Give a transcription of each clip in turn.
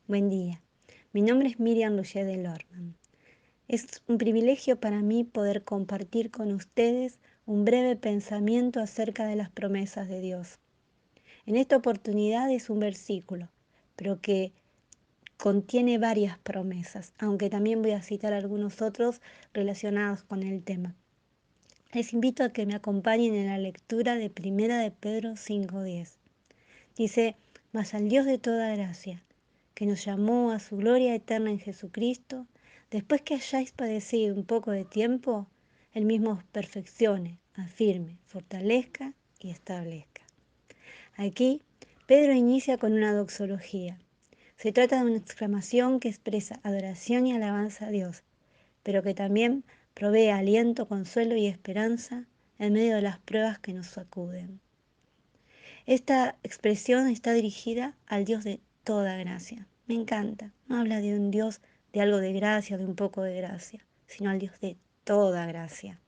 Buen día. Mi nombre es Miriam Luché de Lorman. Es un privilegio para mí poder compartir con ustedes un breve pensamiento acerca de las promesas de Dios. En esta oportunidad es un versículo, pero que contiene varias promesas, aunque también voy a citar algunos otros relacionados con el tema. Les invito a que me acompañen en la lectura de 1 de Pedro 5:10. Dice: mas al Dios de toda gracia, que nos llamó a su gloria eterna en Jesucristo, después que hayáis padecido un poco de tiempo, Él mismo os perfeccione, afirme, fortalezca y establezca. Aquí, Pedro inicia con una doxología. Se trata de una exclamación que expresa adoración y alabanza a Dios, pero que también provee aliento, consuelo y esperanza en medio de las pruebas que nos sacuden. Esta expresión está dirigida al Dios de toda gracia. Me encanta. No habla de un Dios de algo de gracia, de un poco de gracia, sino al Dios de toda gracia,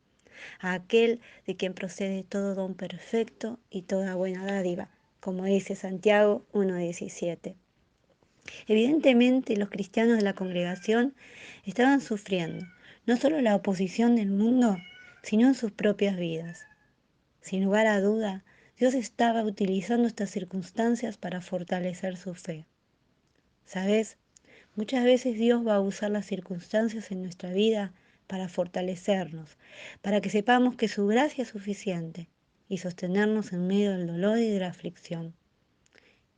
a aquel de quien procede todo don perfecto y toda buena dádiva, como dice Santiago 1:17. Evidentemente, los cristianos de la congregación estaban sufriendo no solo la oposición del mundo, sino en sus propias vidas. Sin lugar a duda, Dios estaba utilizando estas circunstancias para fortalecer su fe. ¿Sabes? Muchas veces Dios va a usar las circunstancias en nuestra vida para fortalecernos, para que sepamos que su gracia es suficiente y sostenernos en medio del dolor y de la aflicción.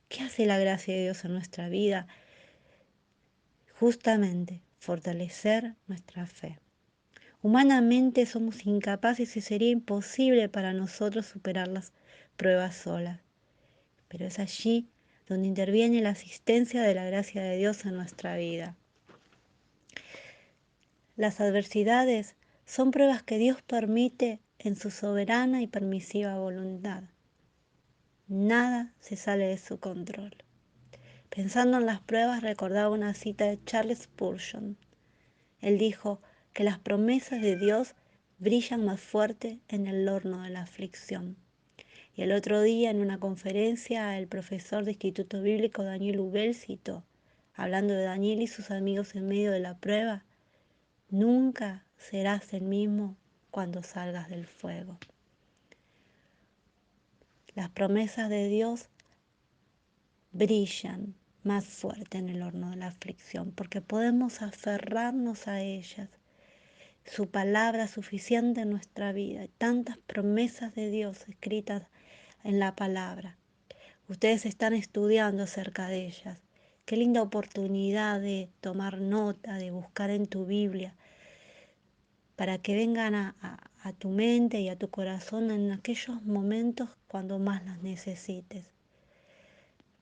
¿Qué hace la gracia de Dios en nuestra vida? Justamente, fortalecer nuestra fe. Humanamente somos incapaces y sería imposible para nosotros superar las pruebas solas. Pero es allí donde interviene la asistencia de la gracia de Dios en nuestra vida. Las adversidades son pruebas que Dios permite en su soberana y permisiva voluntad. Nada se sale de su control. Pensando en las pruebas, recordaba una cita de Charles Spurgeon. Él dijo que las promesas de Dios brillan más fuerte en el horno de la aflicción. Y el otro día en una conferencia el profesor de Instituto Bíblico Daniel Ubel citó, hablando de Daniel y sus amigos en medio de la prueba: nunca serás el mismo cuando salgas del fuego. Las promesas de Dios brillan más fuerte en el horno de la aflicción porque podemos aferrarnos a ellas. Su palabra suficiente en nuestra vida. Hay tantas promesas de Dios escritas en la palabra. Ustedes están estudiando acerca de ellas. Qué linda oportunidad de tomar nota, de buscar en tu Biblia, para que vengan a tu mente y a tu corazón en aquellos momentos cuando más las necesites.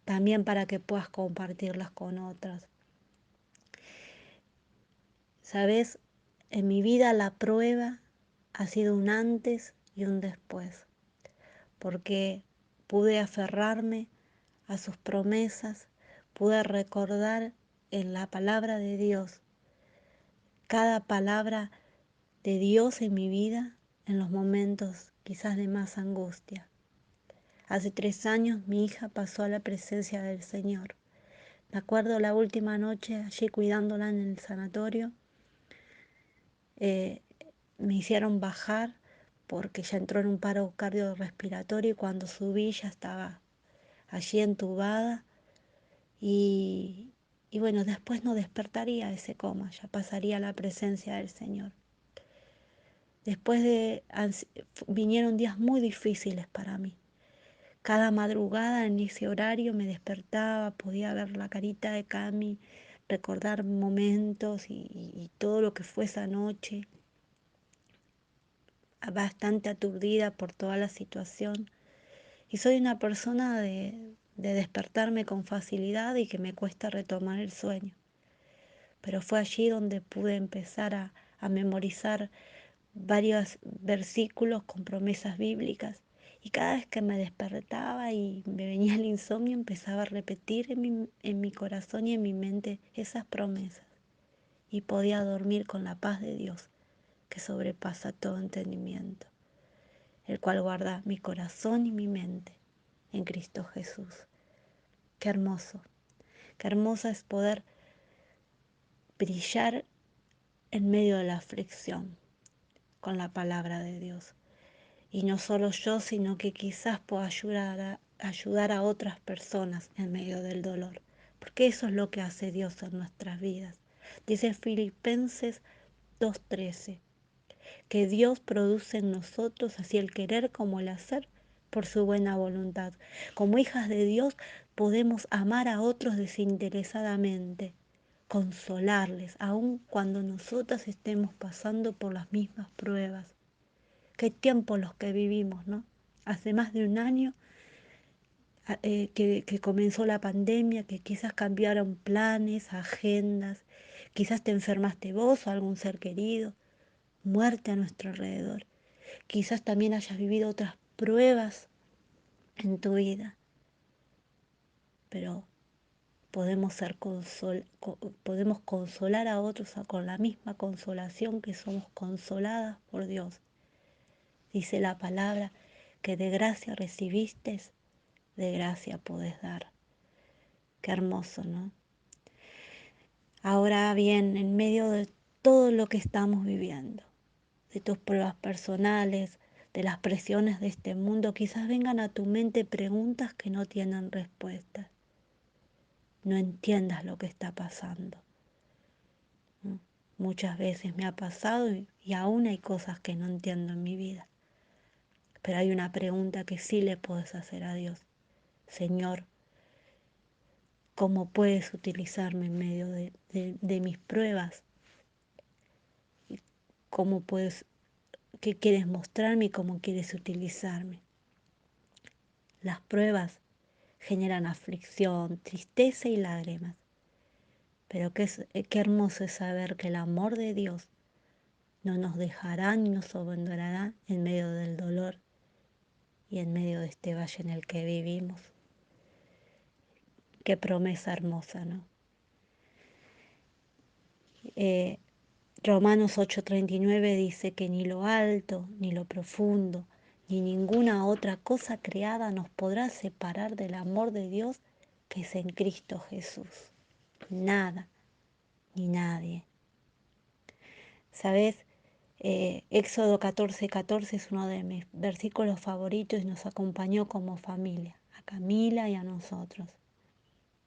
También para que puedas compartirlas con otras. Sabes, en mi vida la prueba ha sido un antes y un después, porque pude aferrarme a sus promesas, pude recordar en la palabra de Dios, cada palabra de Dios en mi vida en los momentos quizás de más angustia. Hace 3 años mi hija pasó a la presencia del Señor. Me acuerdo la última noche allí cuidándola en el sanatorio, me hicieron bajar porque ya entró en un paro cardiorrespiratorio y cuando subí ya estaba allí entubada y, y bueno, después no despertaría de ese coma, ya pasaría a la presencia del Señor. Después vinieron días muy difíciles para mí. Cada madrugada en ese horario me despertaba, podía ver la carita de Cami, recordar momentos y todo lo que fue esa noche, bastante aturdida por toda la situación. Y soy una persona de despertarme con facilidad y que me cuesta retomar el sueño. Pero fue allí donde pude empezar a memorizar varios versículos con promesas bíblicas. Y cada vez que me despertaba y me venía el insomnio, empezaba a repetir en mi corazón y en mi mente esas promesas. Y podía dormir con la paz de Dios, que sobrepasa todo entendimiento, el cual guarda mi corazón y mi mente en Cristo Jesús. Qué hermoso. Qué hermosa es poder brillar en medio de la aflicción con la palabra de Dios. Y no solo yo, sino que quizás pueda ayudar a otras personas en medio del dolor. Porque eso es lo que hace Dios en nuestras vidas. Dice Filipenses 2:13, que Dios produce en nosotros así el querer como el hacer por su buena voluntad. Como hijas de Dios podemos amar a otros desinteresadamente, consolarles, aun cuando nosotras estemos pasando por las mismas pruebas. Qué tiempos los que vivimos, ¿no? Hace más de un año que comenzó la pandemia, que quizás cambiaron planes, agendas, quizás te enfermaste vos o algún ser querido, muerte a nuestro alrededor. Quizás también hayas vivido otras pruebas en tu vida, pero podemos consolar a otros con la misma consolación que somos consoladas por Dios. Dice la palabra que de gracia recibiste, de gracia podés dar. Qué hermoso, ¿no? Ahora bien, en medio de todo lo que estamos viviendo, de tus pruebas personales, de las presiones de este mundo, quizás vengan a tu mente preguntas que no tienen respuestas. No entiendas lo que está pasando, ¿no? Muchas veces me ha pasado y aún hay cosas que no entiendo en mi vida. Pero hay una pregunta que sí le puedes hacer a Dios. Señor, ¿cómo puedes utilizarme en medio de mis pruebas? ¿Cómo puedes, qué quieres mostrarme y cómo quieres utilizarme? Las pruebas generan aflicción, tristeza y lágrimas. Pero qué hermoso es saber que el amor de Dios no nos dejará ni nos abandonará en medio del dolor y en medio de este valle en el que vivimos. Qué promesa hermosa, ¿no? Eh, Romanos 8:39 dice que ni lo alto, ni lo profundo, ni ninguna otra cosa creada nos podrá separar del amor de Dios que es en Cristo Jesús. Nada, ni nadie. ¿Sabes? Éxodo 14:14 es uno de mis versículos favoritos y nos acompañó como familia, a Camila y a nosotros.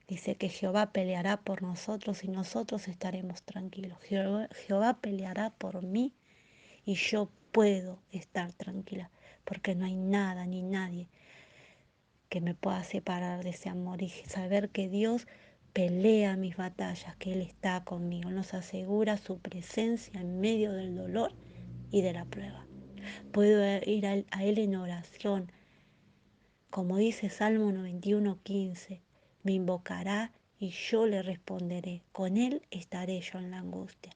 Dice que Jehová peleará por nosotros y nosotros estaremos tranquilos. Jehová peleará por mí y yo puedo estar tranquila, porque no hay nada ni nadie que me pueda separar de ese amor y saber que Dios pelea mis batallas, que Él está conmigo, nos asegura su presencia en medio del dolor y de la prueba. Puedo ir a Él en oración, como dice Salmo 91:15, me invocará y yo le responderé, con Él estaré yo en la angustia.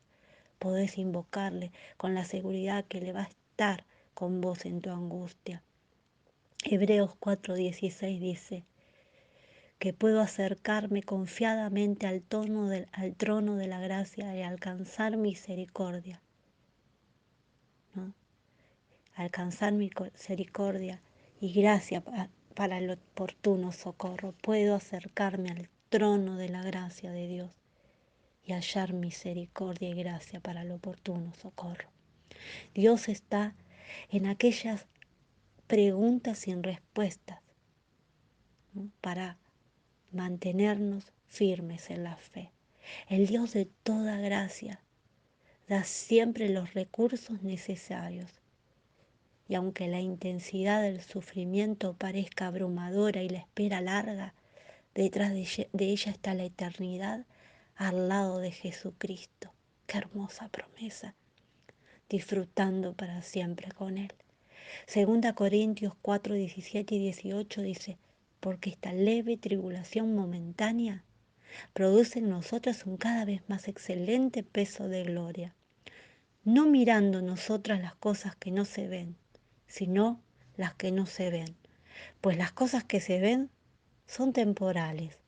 Podés invocarle con la seguridad que Él va a estar con vos en tu angustia. Hebreos 4:16 dice que puedo acercarme confiadamente al trono de la gracia y alcanzar misericordia, ¿no? Alcanzar misericordia y gracia para el oportuno socorro. Puedo acercarme al trono de la gracia de Dios y hallar misericordia y gracia para el oportuno socorro. Dios está en aquellas preguntas sin respuestas, ¿no? Para mantenernos firmes en la fe. El Dios de toda gracia da siempre los recursos necesarios. Y aunque la intensidad del sufrimiento parezca abrumadora y la espera larga, detrás de ella está la eternidad al lado de Jesucristo. Qué hermosa promesa, disfrutando para siempre con Él. Segunda Corintios 4:17 y 18 dice, porque esta leve tribulación momentánea produce en nosotras un cada vez más excelente peso de gloria, no mirando nosotras las cosas que no se ven, sino las que no se ven. Pues las cosas que se ven son temporales,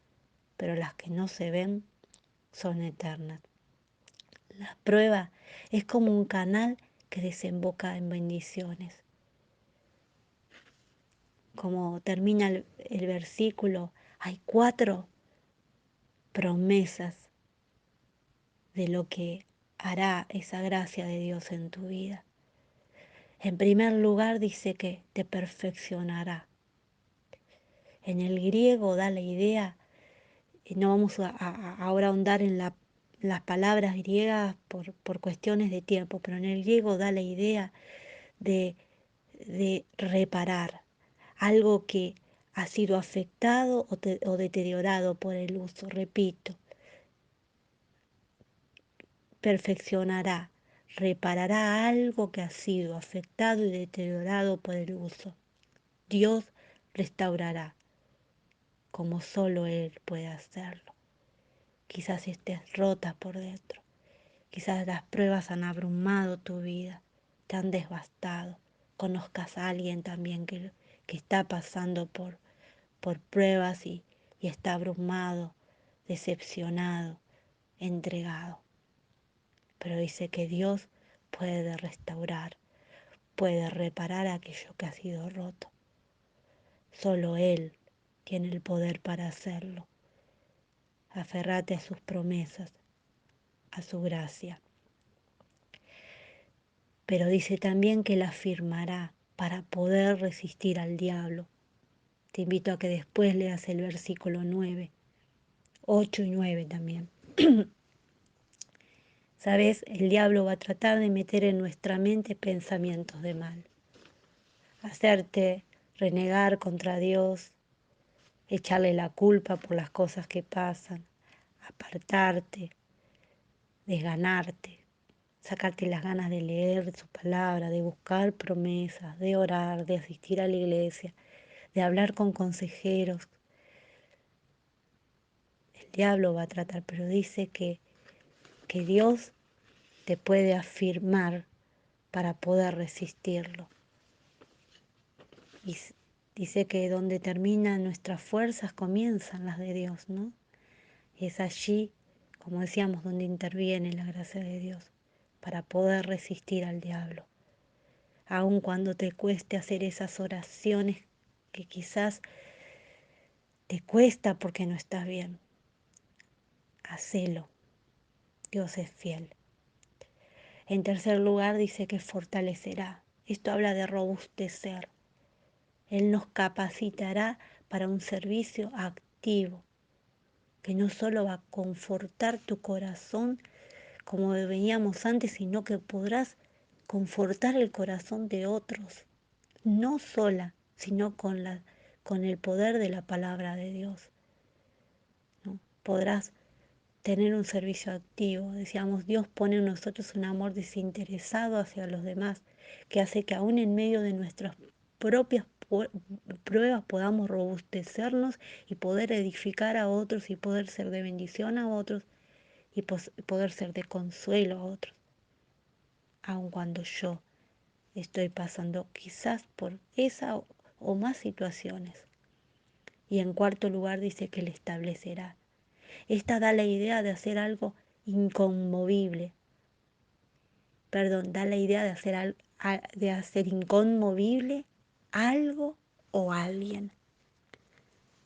pero las que no se ven son eternas. La prueba es como un canal que desemboca en bendiciones. Como termina el versículo, hay 4 promesas de lo que hará esa gracia de Dios en tu vida. En primer lugar dice que te perfeccionará. En el griego da la idea, y no vamos ahora a ahondar en las palabras griegas por cuestiones de tiempo, pero en el griego da la idea de, de reparar algo que ha sido afectado o deteriorado por el uso. Repito, perfeccionará, reparará algo que ha sido afectado y deteriorado por el uso. Dios restaurará como solo Él puede hacerlo. Quizás estés rota por dentro, quizás las pruebas han abrumado tu vida, te han devastado. Conozcas a alguien también que está pasando por pruebas y está abrumado, decepcionado, entregado. Pero dice que Dios puede restaurar, puede reparar aquello que ha sido roto. Solo Él tiene el poder para hacerlo. Aferrate a sus promesas, a su gracia. Pero dice también que la firmará para poder resistir al diablo. Te invito a que después leas el versículo 9, 8 y 9 también. Sabes, el diablo va a tratar de meter en nuestra mente pensamientos de mal, hacerte renegar contra Dios, echarle la culpa por las cosas que pasan, apartarte, desganarte, sacarte las ganas de leer su palabra, de buscar promesas, de orar, de asistir a la iglesia, de hablar con consejeros. El diablo va a tratar, pero dice que Dios te puede afirmar para poder resistirlo. Y dice que donde terminan nuestras fuerzas comienzan las de Dios, ¿no? Y es allí, como decíamos, donde interviene la gracia de Dios para poder resistir al diablo. Aun cuando te cueste hacer esas oraciones que quizás te cuesta porque no estás bien, hacelo. Dios es fiel. En tercer lugar dice que fortalecerá. Esto habla de robustecer. Él nos capacitará para un servicio activo, que no solo va a confortar tu corazón como veíamos antes, sino que podrás confortar el corazón de otros, no sola, sino con el poder de la palabra de Dios, ¿no? Podrás tener un servicio activo. Decíamos, Dios pone en nosotros un amor desinteresado hacia los demás, que hace que aún en medio de nuestras propias pruebas podamos robustecernos y poder edificar a otros y poder ser de bendición a otros y poder ser de consuelo a otros, aun cuando yo estoy pasando quizás por esa o más situaciones. Y en cuarto lugar dice que le establecerá. Esta da la idea de hacer algo inconmovible. Perdón, da la idea de hacer inconmovible algo o alguien.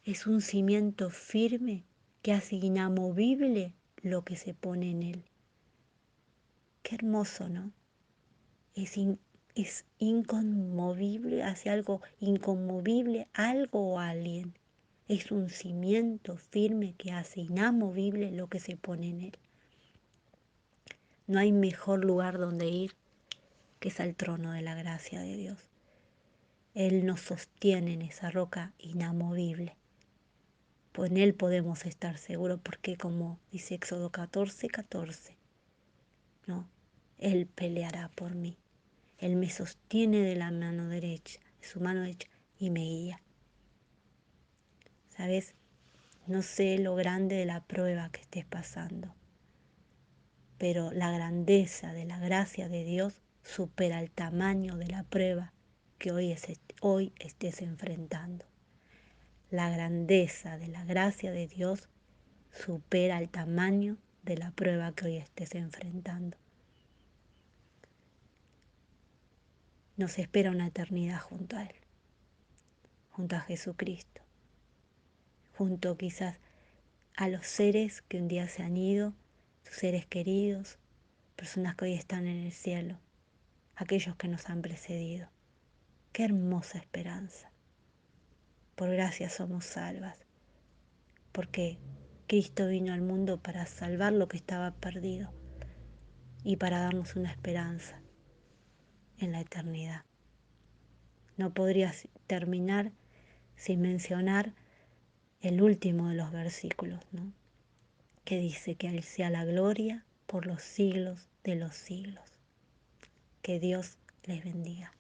Es un cimiento firme que hace inamovible lo que se pone en él. Qué hermoso, ¿no? Es inconmovible, hace algo inconmovible algo o alguien. Es un cimiento firme que hace inamovible lo que se pone en él. No hay mejor lugar donde ir que es al trono de la gracia de Dios. Él nos sostiene en esa roca inamovible. Pues en Él podemos estar seguros porque como dice Éxodo 14:14, ¿no? Él peleará por mí. Él me sostiene de la mano derecha, de su mano derecha, y me guía. ¿Sabes? No sé lo grande de la prueba que estés pasando, pero la grandeza de la gracia de Dios supera el tamaño de la prueba que hoy estés enfrentando. La grandeza de la gracia de Dios supera el tamaño de la prueba que hoy estés enfrentando. Nos espera una eternidad junto a Él, junto a Jesucristo, junto quizás a los seres que un día se han ido, sus seres queridos, personas que hoy están en el cielo, aquellos que nos han precedido. Qué hermosa esperanza. Por gracia somos salvas, porque Cristo vino al mundo para salvar lo que estaba perdido y para darnos una esperanza en la eternidad. No podría terminar sin mencionar el último de los versículos, ¿no? Que dice que a Él sea la gloria por los siglos de los siglos. Que Dios les bendiga.